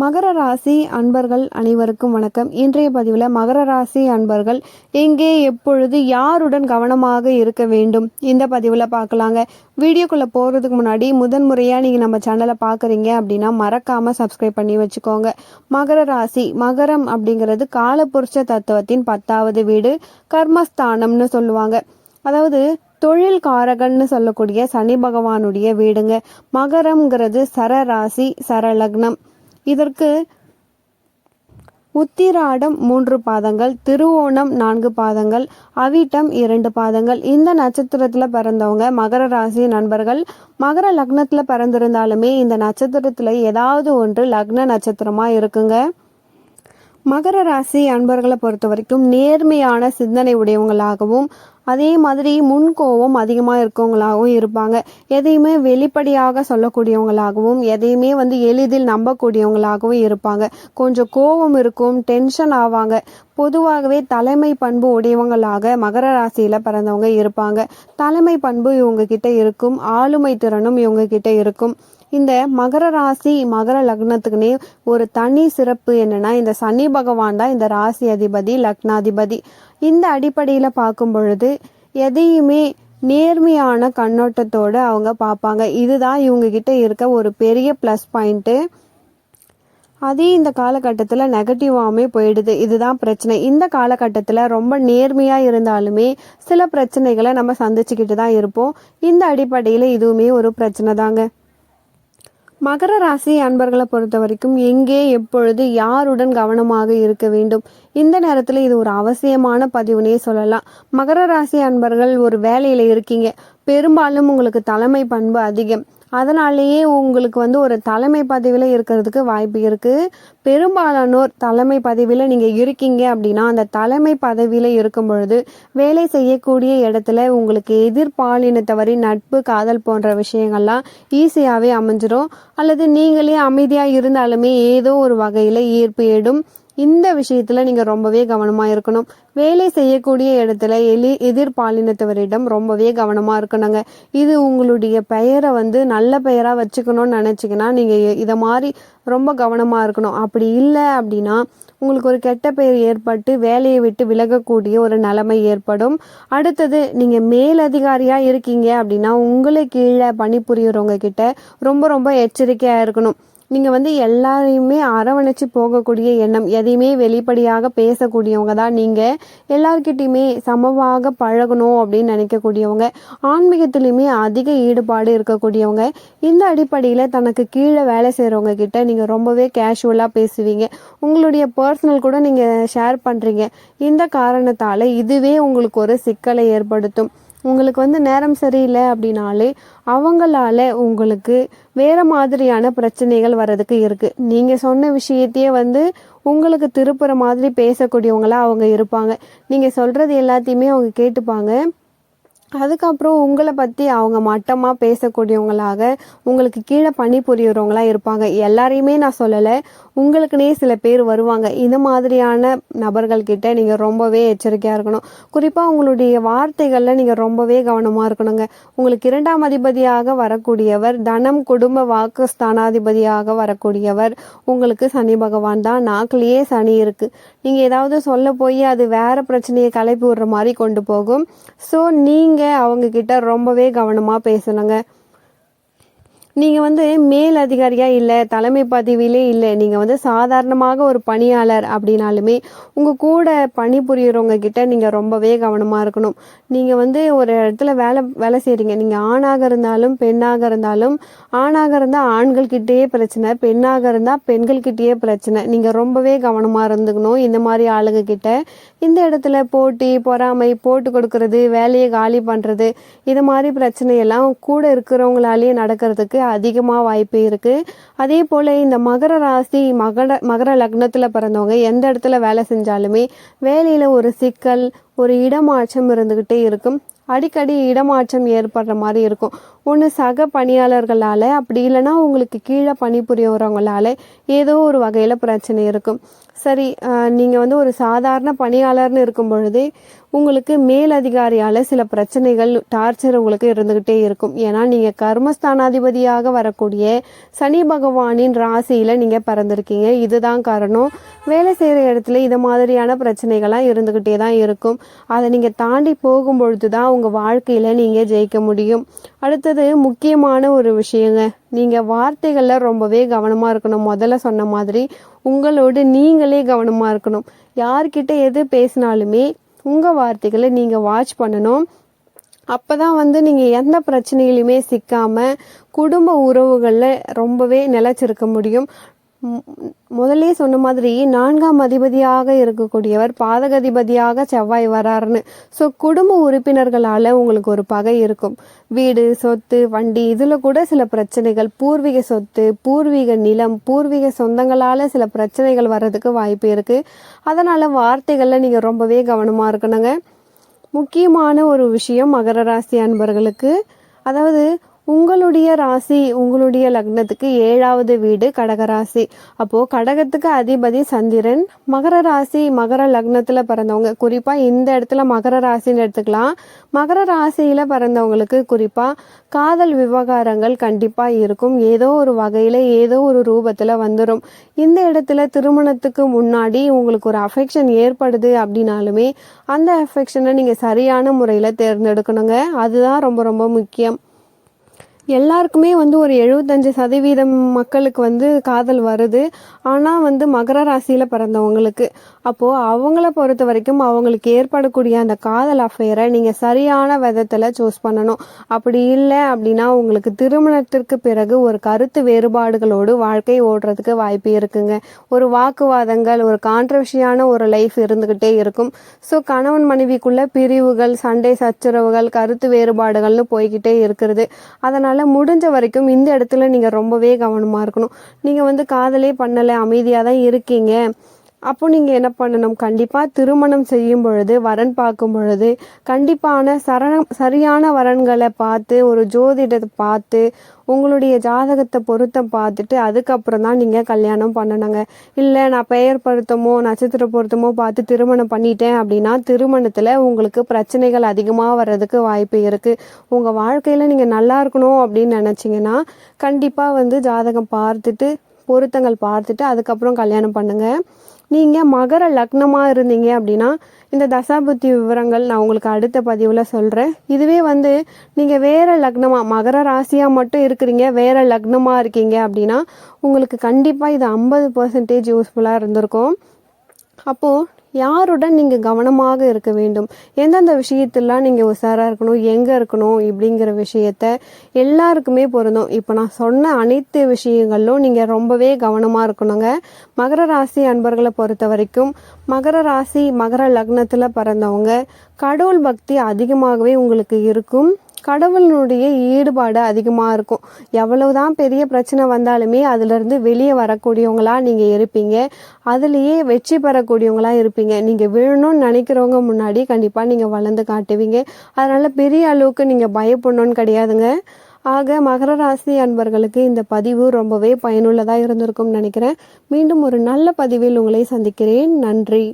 மகர ராசி அன்பர்கள் அனைவருக்கும் வணக்கம். இன்றைய பதிவில் மகர ராசி அன்பர்கள் எங்கே எப்பொழுது யாருடன் கவனமாக இருக்க வேண்டும் இந்த பதிவில் பார்க்கலாங்க. வீடியோக்குள்ளே போகிறதுக்கு முன்னாடி முதன்முறையாக நீங்கள் நம்ம சேனலை பார்க்குறீங்க அப்படின்னா மறக்காமல் சப்ஸ்கிரைப் பண்ணி வச்சுக்கோங்க. மகர ராசி, மகரம் அப்படிங்கிறது காலபுருஷ தத்துவத்தின் 10வது வீடு, கர்மஸ்தானம்னு சொல்லுவாங்க. அதாவது தொழில் காரகன்னு சொல்லக்கூடிய சனி பகவானுடைய வீடுங்க. மகரம்ங்கிறது சரராசி, சரலக்னம். இதற்கு உத்திராடம் 3 பாதங்கள், திருவோணம் 4 பாதங்கள், அவிட்டம் 2 பாதங்கள். இந்த நட்சத்திரத்தில் பிறந்தவங்க மகர ராசி நண்பர்கள். மகர லக்னத்தில் பிறந்திருந்தாலுமே இந்த நட்சத்திரத்தில் ஏதாவது ஒன்று லக்ன நட்சத்திரமாக இருக்குங்க. மகர ராசி அன்பர்களை பொறுத்த வரைக்கும் நேர்மையான சிந்தனை உடையவங்களாகவும் அதே மாதிரி முன்கோபம் அதிகமாக இருக்கவங்களாகவும் இருப்பாங்க. எதையுமே வெளிப்படையாக சொல்லக்கூடியவங்களாகவும் எதையுமே எளிதில் நம்பக்கூடியவங்களாகவும் இருப்பாங்க. கொஞ்சம் கோபம் இருக்கும், டென்ஷன் ஆவாங்க. பொதுவாகவே தலைமை பண்பு உடையவங்களாக மகர ராசியில பிறந்தவங்க இருப்பாங்க. தலைமை பண்பு இவங்க கிட்ட இருக்கும், ஆளுமை திறனும் இவங்க கிட்ட இருக்கும். இந்த மகர ராசி மகர லக்னத்துக்குனே ஒரு தனி சிறப்பு என்னன்னா, இந்த சனி பகவான் தான் இந்த ராசி அதிபதி, லக்னாதிபதி. இந்த அடிப்படையில் பார்க்கும் பொழுது எதையுமே நேர்மையான கண்ணோட்டத்தோடு அவங்க பார்ப்பாங்க. இதுதான் இவங்க கிட்ட இருக்க ஒரு பெரிய ப்ளஸ் பாயிண்ட்டு. அதே இந்த காலகட்டத்தில் நெகட்டிவாகவே போயிடுது. இதுதான் பிரச்சனை. இந்த காலகட்டத்தில் ரொம்ப நேர்மையாக இருந்தாலுமே சில பிரச்சனைகளை நம்ம சந்திச்சுக்கிட்டு தான் இருப்போம். இந்த அடிப்படையில் இதுவுமே ஒரு பிரச்சனை தாங்க. மகர ராசி அன்பர்களை பொறுத்த வரைக்கும் எங்கே எப்பொழுது யாருடன் கவனமாக இருக்க வேண்டும் இந்த நேரத்தில் இது ஒரு அவசியமான பதிவுனே சொல்லலாம். மகர ராசி அன்பர்கள் ஒரு வேலையில் இருக்கீங்க, பெரும்பாலும் உங்களுக்கு தலைமை பண்பு அதிகம். அதனாலேயே உங்களுக்கு ஒரு தலைமை பதவியில் இருக்கிறதுக்கு வாய்ப்பு இருக்குது. பெரும்பாலானோர் தலைமை பதவியில் நீங்கள் இருக்கீங்க அப்படின்னா அந்த தலைமை பதவியில் இருக்கும் பொழுது வேலை செய்யக்கூடிய இடத்துல உங்களுக்கு எதிர்பாலினத்தவரின் நட்பு, காதல் போன்ற விஷயங்கள்லாம் ஈஸியாகவே அமைஞ்சிரும். அல்லது நீங்களே அமைதியாக இருந்தாலுமே ஏதோ ஒரு வகையில் ஈர்ப்பு ஏடும். இந்த விஷயத்துல நீங்க ரொம்பவே கவனமா இருக்கணும். வேலை செய்யக்கூடிய இடத்துல எதிர்பாலினத்தவரிடம் ரொம்பவே கவனமா இருக்கணுங்க. இது உங்களுடைய பெயரை நல்ல பெயரா வச்சுக்கணும்னு நினைச்சீங்கன்னா நீங்க இதை மாதிரி ரொம்ப கவனமா இருக்கணும். அப்படி இல்லை அப்படின்னா உங்களுக்கு ஒரு கெட்ட பெயர் ஏற்பட்டு வேலையை விட்டு விலகக்கூடிய ஒரு நிலைமை ஏற்படும். அடுத்தது நீங்க மேலதிகாரியா இருக்கீங்க அப்படின்னா உங்களை கீழே பணிபுரியறவங்க கிட்ட ரொம்ப ரொம்ப எச்சரிக்கையா இருக்கணும். நீங்கள் எல்லாரையுமே அரவணைச்சு போகக்கூடிய எண்ணம், எதையுமே வெளிப்படையாக பேசக்கூடியவங்க தான் நீங்கள். எல்லார்கிட்டையுமே சமமாக பழகணும் அப்படின்னு நினைக்கக்கூடியவங்க, ஆன்மீகத்திலையுமே அதிக ஈடுபாடு இருக்கக்கூடியவங்க. இந்த அடிப்படையில் தனக்கு கீழே வேலை செய்கிறவங்க கிட்ட நீங்கள் ரொம்பவே கேஷுவலாக பேசுவீங்க. உங்களுடைய பர்சனல் கூட நீங்கள் ஷேர் பண்ணுறீங்க. இந்த காரணத்தால் இதுவே உங்களுக்கு ஒரு சிக்கலை ஏற்படுத்தும். உங்களுக்கு நேரம் சரியில்லை அப்படின்னாலே அவங்களால உங்களுக்கு வேறு மாதிரியான பிரச்சனைகள் வர்றதுக்கு இருக்குது. நீங்கள் சொன்ன விஷயத்தையே உங்களுக்கு திருப்புற மாதிரி பேசக்கூடியவங்களா அவங்க இருப்பாங்க. நீங்கள் சொல்கிறது எல்லாத்தையுமே அவங்க கேட்டுப்பாங்க. அதுக்கப்புறம் உங்களை பற்றி அவங்க மட்டமாக பேசக்கூடியவங்களாக உங்களுக்கு கீழே பணிபுரியறவங்களா இருப்பாங்க. எல்லாரையுமே நான் சொல்லலை, உங்களுக்குனே சில பேர் வருவாங்க. இந்த மாதிரியான நபர்கள்கிட்ட நீங்கள் ரொம்பவே எச்சரிக்கையாக இருக்கணும். குறிப்பாக உங்களுடைய வார்த்தைகளில் நீங்கள் ரொம்பவே கவனமாக இருக்கணுங்க. உங்களுக்கு 2ஆம் அதிபதியாக வரக்கூடியவர், தனம் குடும்ப வாக்கு ஸ்தானாதிபதியாக வரக்கூடியவர் உங்களுக்கு சனி பகவான் தான். நாக்கிலேயே சனி இருக்குது. நீங்கள் ஏதாவது சொல்ல போய் அது வேற பிரச்சனையை கிளப்பி விடுற மாதிரி கொண்டு போகும். ஸோ நீங்கள் அவங்க கிட்ட ரொம்பவே கவனமா பேசணுங்க. நீங்கள் மேல் அதிகாரியாக இல்லை, தலைமை பதவியிலே இல்லை, நீங்கள் சாதாரணமாக ஒரு பணியாளர் அப்படின்னாலுமே உங்கள் கூட பணிபுரியறவங்க கிட்ட நீங்கள் ரொம்பவே கவனமாக இருக்கணும். நீங்கள் ஒரு இடத்துல வேலை செய்கிறீங்க. நீங்கள் ஆணாக இருந்தாலும் பெண்ணாக இருந்தாலும், ஆணாக இருந்தால் ஆண்கள்கிட்டயே பிரச்சனை, பெண்ணாக இருந்தால் பெண்கள்கிட்டயே பிரச்சனை. நீங்கள் ரொம்பவே கவனமாக இருந்துக்கணும் இந்த மாதிரி ஆளுங்க கிட்ட. இந்த இடத்துல போட்டி, பொறாமை, போட்டு கொடுக்கறது, வேலையை காலி பண்ணுறது, இது மாதிரி பிரச்சனையெல்லாம் கூட இருக்கிறவங்களாலேயே நடக்கிறதுக்கு அதிகமாக வாய்ப்பு இருக்குது. அதே போல் இந்த மகர ராசி மகர லக்னத்தில் பிறந்தவங்க எந்த இடத்துல வேலை செஞ்சாலுமே வேலையில் ஒரு சிக்கல், ஒரு இடமாற்றம் இருந்துக்கிட்டே இருக்கும். அடிக்கடி இடமாற்றம் ஏற்படுற மாதிரி இருக்கும். ஒன்று சக பணியாளர்களால், அப்படி இல்லைன்னா உங்களுக்கு கீழே பணிபுரியறவங்களால ஏதோ ஒரு வகையில் பிரச்சனை இருக்கும். சரி, நீங்கள் வந்து ஒரு சாதாரண பணியாளர்னு இருக்கும் பொழுதே உங்களுக்கு மேலதிகாரியால் சில பிரச்சனைகள், டார்ச்சர் உங்களுக்கு இருந்துக்கிட்டே இருக்கும். ஏன்னா நீங்கள் கர்மஸ்தானாதிபதியாக வரக்கூடிய சனி பகவானின் ராசியில் நீங்கள் பிறந்திருக்கீங்க. இதுதான் காரணம். வேலை செய்கிற இடத்துல இது மாதிரியான பிரச்சனைகள்லாம் இருந்துக்கிட்டே தான் இருக்கும். அதை நீங்கள் தாண்டி போகும்பொழுது தான் உங்கள் வாழ்க்கையில் நீங்கள் ஜெயிக்க முடியும். அடுத்தது முக்கியமான ஒரு விஷயங்க, நீங்கள் வார்த்தைகளில் ரொம்பவே கவனமாக இருக்கணும். முதல்ல சொன்ன மாதிரி உங்களோடு நீங்களே கவனமாக இருக்கணும். யார்கிட்ட எது பேசினாலுமே உங்கள் வார்த்தைகளை நீங்கள் வாட்ச் பண்ணணும். அப்போ தான் வந்து நீங்கள் எந்த பிரச்சனையிலுமே சிக்காமல் குடும்ப உறவுகளில் ரொம்பவே நிலைச்சிருக்க முடியும். முதலே சொன்ன மாதிரி 4ஆம் அதிபதியாக இருக்கக்கூடியவர் பாதகாதிபதியாக செவ்வாய் வராருன்னு. ஸோ குடும்ப உறுப்பினர்களால் உங்களுக்கு ஒரு பகை இருக்கும். வீடு, சொத்து, வண்டி, இதில் கூட சில பிரச்சனைகள், பூர்வீக சொத்து, பூர்வீக நிலம், பூர்வீக சொந்தங்களால் சில பிரச்சனைகள் வர்றதுக்கு வாய்ப்பு இருக்குது. அதனால் வார்த்தைகளில் நீங்கள் ரொம்பவே கவனமாக இருக்கணுங்க. முக்கியமான ஒரு விஷயம் மகர ராசி அன்பர்களுக்கு, அதாவது உங்களுடைய ராசி, உங்களுடைய லக்னத்துக்கு 7வது வீடு கடகராசி. அப்போது கடகத்துக்கு அதிபதி சந்திரன். மகர ராசி, மகர லக்னத்தில் பிறந்தவங்க, குறிப்பாக இந்த இடத்துல மகர ராசின்னு எடுத்துக்கலாம். மகர ராசியில் பிறந்தவங்களுக்கு குறிப்பாக காதல் விவகாரங்கள் கண்டிப்பாக இருக்கும். ஏதோ ஒரு வகையில், ஏதோ ஒரு ரூபத்தில் வந்துடும். இந்த இடத்துல திருமணத்துக்கு முன்னாடி உங்களுக்கு ஒரு அஃபெக்ஷன் ஏற்படுது அப்படின்னாலுமே அந்த அஃபெக்ஷனை நீங்கள் சரியான முறையில் தேர்ந்தெடுக்கணுங்க. அதுதான் ரொம்ப ரொம்ப முக்கியம். எல்லாருக்குமே வந்து ஒரு 75% மக்களுக்கு வந்து காதல் வருது. ஆனால் வந்து மகர ராசியில் பிறந்தவங்களுக்கு, அப்போது அவங்கள பொறுத்த வரைக்கும் அவங்களுக்கு ஏற்படக்கூடிய அந்த காதல் அஃபேரை நீங்கள் சரியான விதத்தில் சூஸ் பண்ணணும். அப்படி இல்லை அப்படின்னா உங்களுக்கு திருமணத்திற்கு பிறகு ஒரு கருத்து வேறுபாடுகளோடு வாழ்க்கை ஓடுறதுக்கு வாய்ப்பு இருக்குங்க. ஒரு வாக்குவாதங்கள், ஒரு கான்ட்ரவர்ஷியான ஒரு லைஃப் இருந்துக்கிட்டே இருக்கும். ஸோ கணவன் மனைவிக்குள்ள பிரிவுகள், சண்டை சச்சரவுகள், கருத்து வேறுபாடுகள்னு போய்கிட்டே இருக்கிறது. அதனால் முடிஞ்ச வரைக்கும் இந்த இடத்துல நீங்கள் ரொம்பவே கவனமாக இருக்கணும். நீங்கள் வந்து காதலே பண்ணலை, அமைதியாக தான் இருக்கீங்க, அப்போ நீங்கள் என்ன பண்ணணும், கண்டிப்பாக திருமணம் செய்யும் பொழுது, வரன் பார்க்கும் பொழுது கண்டிப்பான சரியான வரன்களை பார்த்து, ஒரு ஜோதிடத்தை பார்த்து, உங்களுடைய ஜாதகத்தை பொருத்தம் பார்த்துட்டு அதுக்கப்புறம் தான் நீங்கள் கல்யாணம் பண்ணணுங்க. இல்லை நான் பெயர் பொருத்தமோ நட்சத்திர பொருத்தமோ பார்த்து திருமணம் பண்ணிட்டேன் அப்படின்னா திருமணத்தில் உங்களுக்கு பிரச்சனைகள் அதிகமாக வர்றதுக்கு வாய்ப்பு இருக்குது. உங்கள் வாழ்க்கையில் நீங்கள் நல்லா இருக்கணும் அப்படின்னு நினச்சிங்கன்னா கண்டிப்பாக வந்து ஜாதகம் பார்த்துட்டு, பொருத்தங்கள் பார்த்துட்டு அதுக்கப்புறம் கல்யாணம் பண்ணுங்கள். நீங்கள் மகர லக்னமாக இருந்தீங்க அப்படின்னா இந்த தசாபுத்தி விவரங்கள் நான் உங்களுக்கு அடுத்த பதிவில் சொல்கிறேன். இதுவே வந்து நீங்கள் வேறு லக்னமாக, மகர ராசியாக மட்டும் இருக்கிறீங்க, வேறு லக்னமாக இருக்கீங்க அப்படின்னா உங்களுக்கு கண்டிப்பாக இது 50% யூஸ்ஃபுல்லாக இருந்திருக்கும். அப்போது யாருடன் நீங்கள் கவனமாக இருக்க வேண்டும், எந்தெந்த விஷயத்தெல்லாம் நீங்கள் உஷாராக இருக்கணும், எங்கே இருக்கணும் இப்படிங்கிற விஷயத்த எல்லாருக்குமே பொருந்தும். இப்போ நான் சொன்ன அனைத்து விஷயங்களிலும் நீங்கள் ரொம்பவே கவனமாக இருக்கணுங்க. மகர ராசி அன்பர்களை பொறுத்த வரைக்கும் மகர ராசி மகர லக்னத்தில் பிறந்தவங்க கடவுள் பக்தி அதிகமாகவே உங்களுக்கு இருக்கும். கடவுளினுடைய ஈடுபாடு அதிகமாக இருக்கும். எவ்வளவுதான் பெரிய பிரச்சனை வந்தாலுமே அதிலிருந்து வெளியே வரக்கூடியவங்களா நீங்கள் இருப்பீங்க. அதுலேயே வெற்றி பெறக்கூடியவங்களா இருப்பீங்க. நீங்கள் விழணும்னு நினைக்கிறவங்க முன்னாடி கண்டிப்பாக நீங்கள் வளர்ந்து காட்டுவீங்க. அதனால் பெரிய அளவுக்கு நீங்கள் பயப்படணும்னு கிடையாதுங்க. ஆக மகர ராசி அன்பர்களுக்கு இந்த பதிவு ரொம்பவே பயனுள்ளதாக இருந்திருக்கும்னு நினைக்கிறேன். மீண்டும் ஒரு நல்ல பதிவில் உங்களை சந்திக்கிறேன். நன்றி.